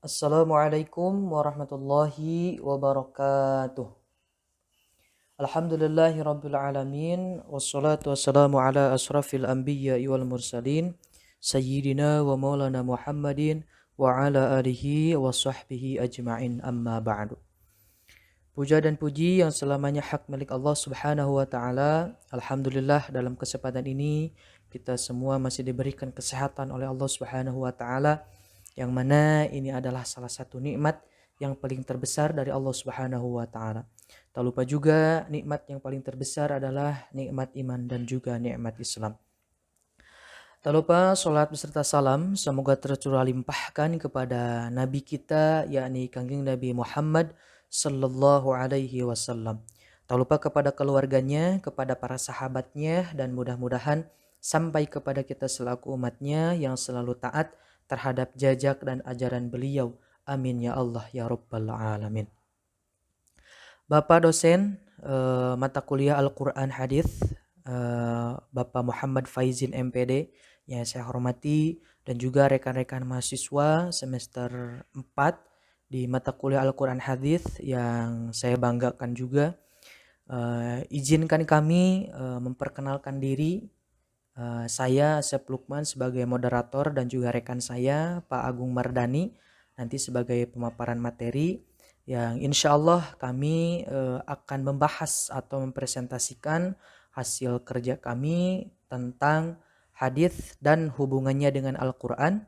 Assalamualaikum warahmatullahi wabarakatuh. Alhamdulillahi rabbil alamin. Wassalatu wassalamu ala asrafil anbiya'i wal mursalin. Sayyidina wa maulana Muhammadin wa ala alihi wa sahbihi ajma'in, amma ba'du. Puja dan puji yang selamanya hak milik Allah subhanahu wa ta'ala. Alhamdulillah, dalam kesempatan ini kita semua masih diberikan kesehatan oleh Allah subhanahu wa ta'ala, yang mana ini adalah salah satu nikmat yang paling terbesar dari Allah subhanahu wa ta'ala. Tak lupa juga nikmat yang paling terbesar adalah nikmat iman dan juga nikmat Islam. Tak lupa sholat beserta salam semoga tercurah limpahkan kepada Nabi kita, yakni Kangjeng Nabi Muhammad sallallahu alaihi wasallam. Tak lupa kepada keluarganya, kepada para sahabatnya, dan mudah-mudahan sampai kepada kita selaku umatnya yang selalu taat terhadap jejak dan ajaran beliau. Amin ya Allah ya Rabbal Alamin. Bapak dosen mata kuliah Al-Quran Hadis, Bapak Muhammad Faizin MPD, yang saya hormati, dan juga rekan-rekan mahasiswa semester 4 di mata kuliah Al-Quran Hadis yang saya banggakan juga. Izinkan kami memperkenalkan diri. Saya Asep Lukman sebagai moderator dan juga rekan saya Pak Agung Mardani nanti sebagai pemaparan materi yang insya Allah kami akan membahas atau mempresentasikan hasil kerja kami tentang hadis dan hubungannya dengan Al-Quran,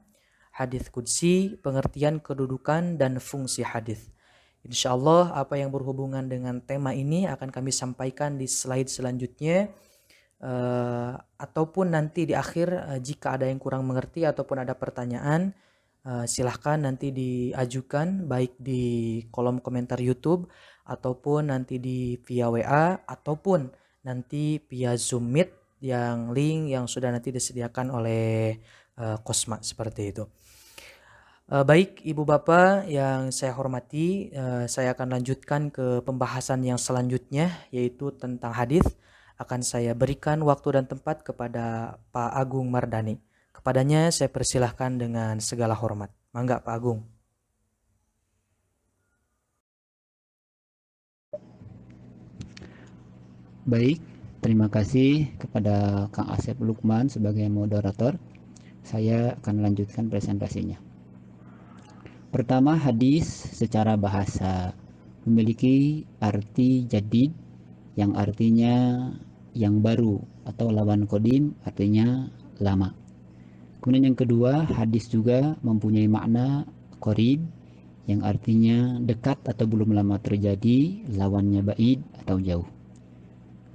hadis qudsi, pengertian kedudukan dan fungsi hadis. Insya Allah apa yang berhubungan dengan tema ini akan kami sampaikan di slide selanjutnya, ataupun nanti di akhir jika ada yang kurang mengerti ataupun ada pertanyaan, silahkan nanti diajukan baik di kolom komentar YouTube ataupun nanti di via WA ataupun nanti via Zoom Meet yang link yang sudah nanti disediakan oleh Kosma seperti itu. Baik Ibu Bapak yang saya hormati, saya akan lanjutkan ke pembahasan yang selanjutnya, yaitu tentang hadis. Akan saya berikan waktu dan tempat kepada Pak Agung Mardani. Kepadanya saya persilahkan dengan segala hormat. Mangga Pak Agung. Baik, terima kasih kepada Kang Asep Lukman sebagai moderator. Saya akan lanjutkan presentasinya. Pertama, hadis secara bahasa memiliki arti jadid yang artinya yang baru, atau lawan kodim artinya lama. Kemudian yang kedua, hadis juga mempunyai makna qorib yang artinya dekat atau belum lama terjadi, lawannya baid atau jauh.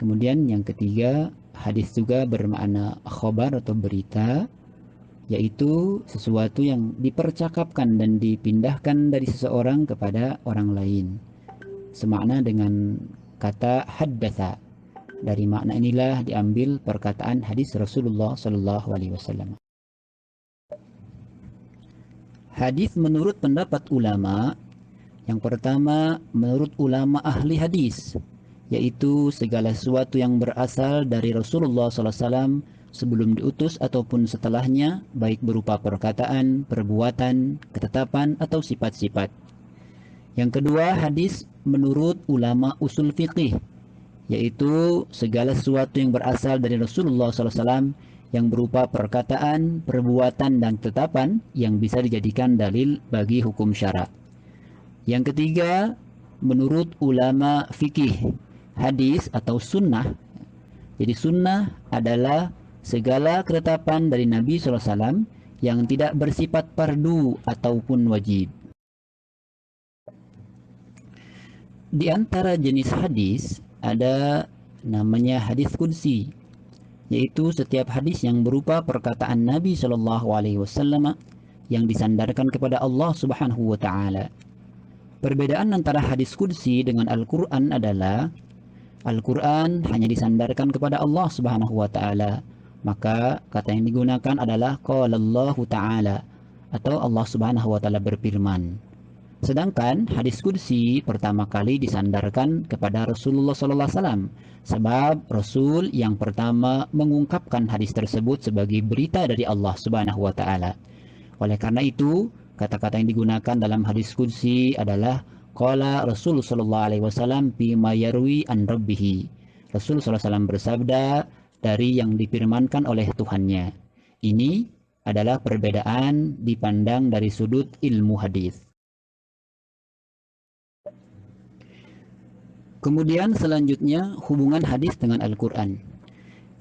Kemudian yang ketiga, hadis juga bermakna khobar atau berita, yaitu sesuatu yang dipercakapkan dan dipindahkan dari seseorang kepada orang lain. Semakna dengan kata haddatsa. Dari makna inilah diambil perkataan hadis Rasulullah SAW. Hadis menurut pendapat ulama, yang pertama menurut ulama ahli hadis, yaitu segala sesuatu yang berasal dari Rasulullah SAW sebelum diutus ataupun setelahnya, baik berupa perkataan, perbuatan, ketetapan, atau sifat-sifat. Yang kedua, hadis menurut ulama usul fiqih, yaitu segala sesuatu yang berasal dari Rasulullah SAW yang berupa perkataan, perbuatan, dan ketetapan yang bisa dijadikan dalil bagi hukum syara. Yang ketiga, menurut ulama fikih, hadis atau sunnah. Jadi sunnah adalah segala ketetapan dari Nabi SAW yang tidak bersifat fardu ataupun wajib. Di antara jenis hadis ada namanya hadis qudsi, yaitu setiap hadis yang berupa perkataan Nabi SAW yang disandarkan kepada Allah Subhanahu wa Ta'ala. Perbedaan antara hadis qudsi dengan Al-Quran adalah Al-Quran hanya disandarkan kepada Allah Subhanahu wa Ta'ala, maka kata yang digunakan adalah qalallahu ta'ala, atau Allah Subhanahu wa Ta'ala berfirman. Sedangkan hadis qudsi pertama kali disandarkan kepada Rasulullah SAW, sebab Rasul yang pertama mengungkapkan hadis tersebut sebagai berita dari Allah Subhanahu wa Ta'ala. Oleh karena itu, Kata-kata yang digunakan dalam hadis qudsi adalah qala Rasul sallallahu alaihi wasallam bima yarwi an rabbih. Rasul sallallahu alaihi wasallam bersabda dari yang difirmankan oleh Tuhannya. Ini adalah perbedaan dipandang dari sudut ilmu hadis. Kemudian selanjutnya hubungan hadis dengan Al-Quran.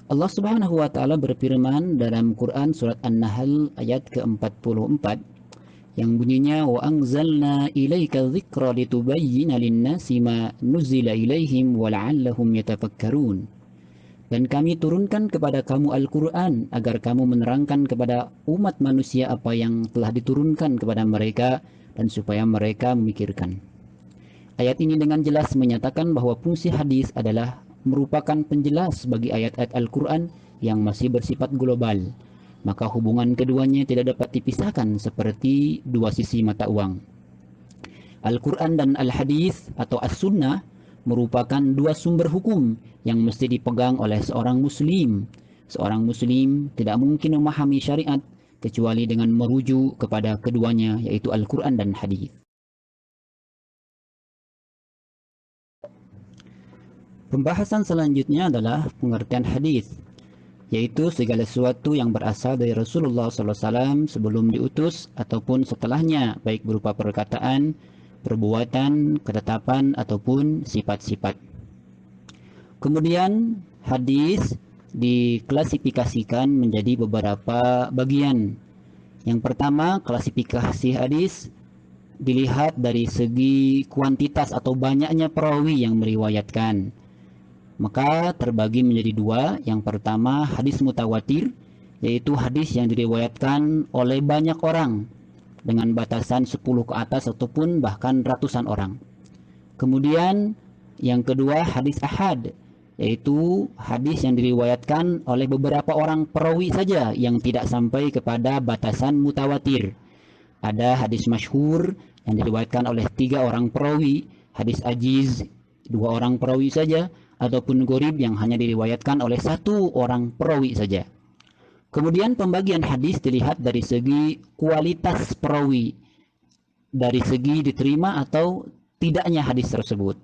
Allah Subhanahu wa taala berfirman dalam Quran surat An-Nahl ayat ke-44 yang bunyinya wa anzalna ilaika dzikra litubayyana lin-nasi ma nuzila ilaihim wa la'allahum yatafakkarun. Dan kami turunkan kepada kamu Al-Quran agar kamu menerangkan kepada umat manusia apa yang telah diturunkan kepada mereka dan supaya mereka memikirkan. Ayat ini dengan jelas menyatakan bahwa fungsi hadis adalah merupakan penjelas bagi ayat-ayat Al-Quran yang masih bersifat global. Maka hubungan keduanya tidak dapat dipisahkan seperti dua sisi mata uang. Al-Quran dan Al-Hadis atau As-Sunnah merupakan dua sumber hukum yang mesti dipegang oleh seorang Muslim. Seorang Muslim tidak mungkin memahami syariat kecuali dengan merujuk kepada keduanya, yaitu Al-Quran dan Hadis. Pembahasan selanjutnya adalah pengertian hadis, yaitu segala sesuatu yang berasal dari Rasulullah SAW sebelum diutus ataupun setelahnya, baik berupa perkataan, perbuatan, ketetapan, ataupun sifat-sifat. Kemudian hadis diklasifikasikan menjadi beberapa bagian. Yang pertama, klasifikasi hadis dilihat dari segi kuantitas atau banyaknya perawi yang meriwayatkan. Maka terbagi menjadi dua. Yang pertama hadis mutawatir, yaitu hadis yang diriwayatkan oleh banyak orang dengan batasan 10 ke atas ataupun bahkan ratusan orang. Kemudian yang kedua hadis ahad, yaitu hadis yang diriwayatkan oleh beberapa orang perawi saja yang tidak sampai kepada batasan mutawatir. Ada hadis masyhur yang diriwayatkan oleh 3 orang perawi, hadis ajiz 2 orang perawi saja, ataupun gharib yang hanya diriwayatkan oleh 1 orang perawi saja. Kemudian pembagian hadis dilihat dari segi kualitas perawi, dari segi diterima atau tidaknya hadis tersebut.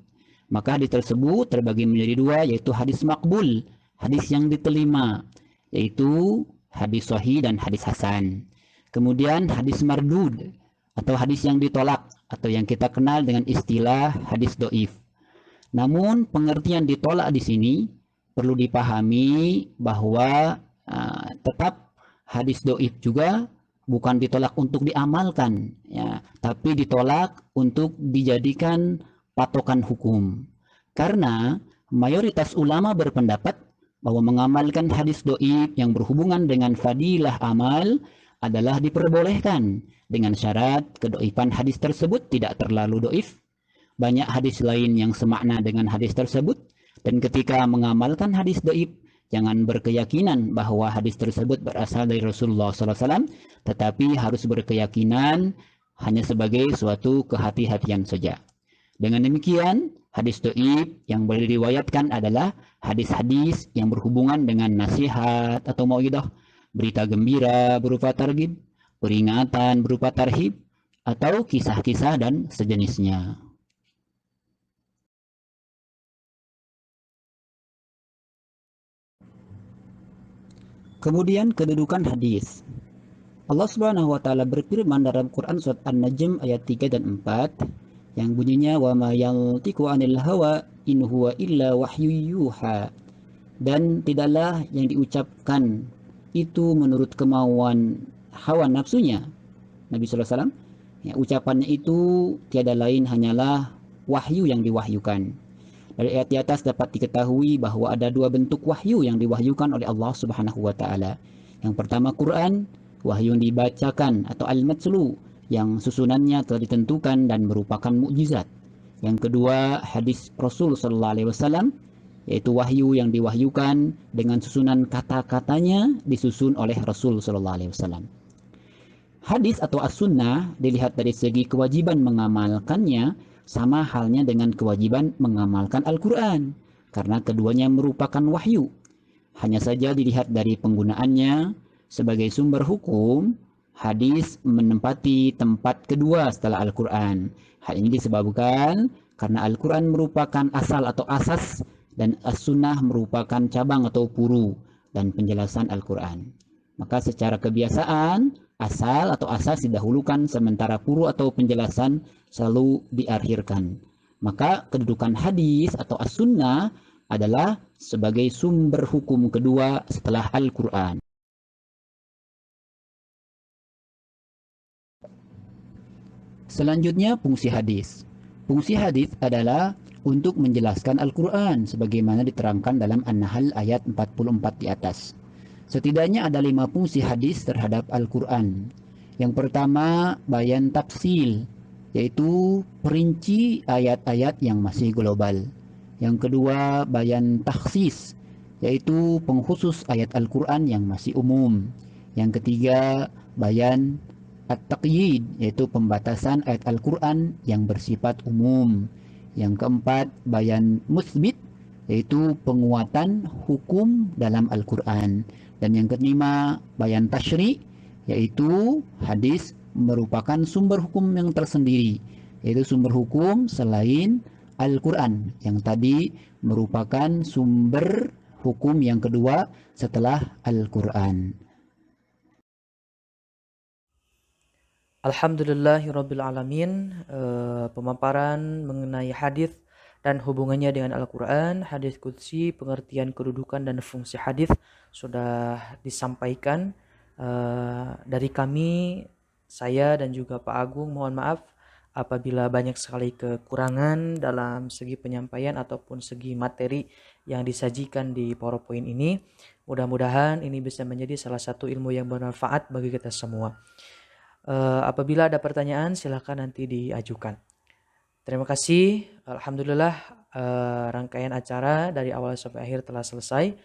Maka hadis tersebut terbagi menjadi 2, yaitu hadis makbul, hadis yang diterima, yaitu hadis sahih dan hadis hasan. Kemudian hadis mardud atau hadis yang ditolak atau yang kita kenal dengan istilah hadis doif. Namun pengertian ditolak di sini perlu dipahami bahwa tetap hadis doif juga bukan ditolak untuk diamalkan, ya, tapi ditolak untuk dijadikan patokan hukum. Karena mayoritas ulama berpendapat bahwa mengamalkan hadis doif yang berhubungan dengan fadilah amal adalah diperbolehkan dengan syarat kedoifan hadis tersebut tidak terlalu doif. Banyak hadis lain yang semakna dengan hadis tersebut, dan ketika mengamalkan hadis doif, jangan berkeyakinan bahwa hadis tersebut berasal dari Rasulullah SAW, tetapi harus berkeyakinan hanya sebagai suatu kehati-hatian saja. Dengan demikian, hadis doif yang boleh diriwayatkan adalah hadis-hadis yang berhubungan dengan nasihat atau mau'idah, berita gembira berupa targhib, peringatan berupa tarhib, atau kisah-kisah dan sejenisnya. Kemudian kedudukan hadis. Allah Subhanahu wa taala berfirman dalam Quran surat An-Najm ayat 3 dan 4 yang bunyinya wa ma yantiqu 'anil hawa in huwa illa wahyu yuha. Dan tidaklah yang diucapkan itu menurut kemauan hawa nafsunya Nabi sallallahu alaihi wasallam. Ya, ucapannya itu tiada lain hanyalah wahyu yang diwahyukan. Dari ayat di atas dapat diketahui bahwa ada 2 bentuk wahyu yang diwahyukan oleh Allah Subhanahu wa taala. Yang pertama Quran, wahyu yang dibacakan atau al-matslu yang susunannya telah ditentukan dan merupakan mukjizat. Yang kedua hadis Rasul sallallahu alaihi wasallam, yaitu wahyu yang diwahyukan dengan susunan kata-katanya disusun oleh Rasul sallallahu alaihi wasallam. Hadis atau as-sunnah dilihat dari segi kewajiban mengamalkannya sama halnya dengan kewajiban mengamalkan Al-Quran, karena keduanya merupakan wahyu. Hanya saja dilihat dari penggunaannya sebagai sumber hukum, hadis menempati tempat kedua setelah Al-Quran. Hal ini disebabkan karena Al-Quran merupakan asal atau asas dan As-Sunnah merupakan cabang atau puru dan penjelasan Al-Quran. Maka secara kebiasaan, asal atau asas didahulukan sementara puru atau penjelasan selalu diakhirkan. Maka kedudukan hadis atau As-Sunnah adalah sebagai sumber hukum kedua setelah Al-Quran. Selanjutnya, fungsi hadis. Fungsi hadis adalah untuk menjelaskan Al-Quran sebagaimana diterangkan dalam An-Nahl ayat 44 di atas. Setidaknya ada 5 fungsi hadis terhadap Al-Quran. Yang pertama, bayan tafsil, yaitu perinci ayat-ayat yang masih global. Yang kedua, bayan takhsis, yaitu pengkhusus ayat Al-Quran yang masih umum. Yang ketiga, bayan at-taqyid, yaitu pembatasan ayat Al-Quran yang bersifat umum. Yang keempat, bayan musbit, yaitu penguatan hukum dalam Al-Quran. Dan yang kelima, bayan tashri', yaitu hadis merupakan sumber hukum yang tersendiri, yaitu sumber hukum selain Al-Quran, yang tadi merupakan sumber hukum yang kedua setelah Al-Quran. Alhamdulillahirrabbilalamin. Pemaparan mengenai hadis dan hubungannya dengan Al-Quran, hadis qudsi, pengertian kedudukan dan fungsi hadis sudah disampaikan dari kami, saya dan juga Pak Agung. Mohon maaf apabila banyak sekali kekurangan dalam segi penyampaian ataupun segi materi yang disajikan di PowerPoint ini. Mudah-mudahan ini bisa menjadi salah satu ilmu yang bermanfaat bagi kita semua. Apabila ada pertanyaan silakan nanti diajukan. Terima kasih. Alhamdulillah rangkaian acara dari awal sampai akhir telah selesai.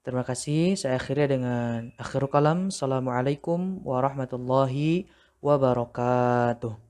Terima kasih. Saya akhiri dengan akhirul kalam. Assalamualaikum warahmatullahi wabarakatuh.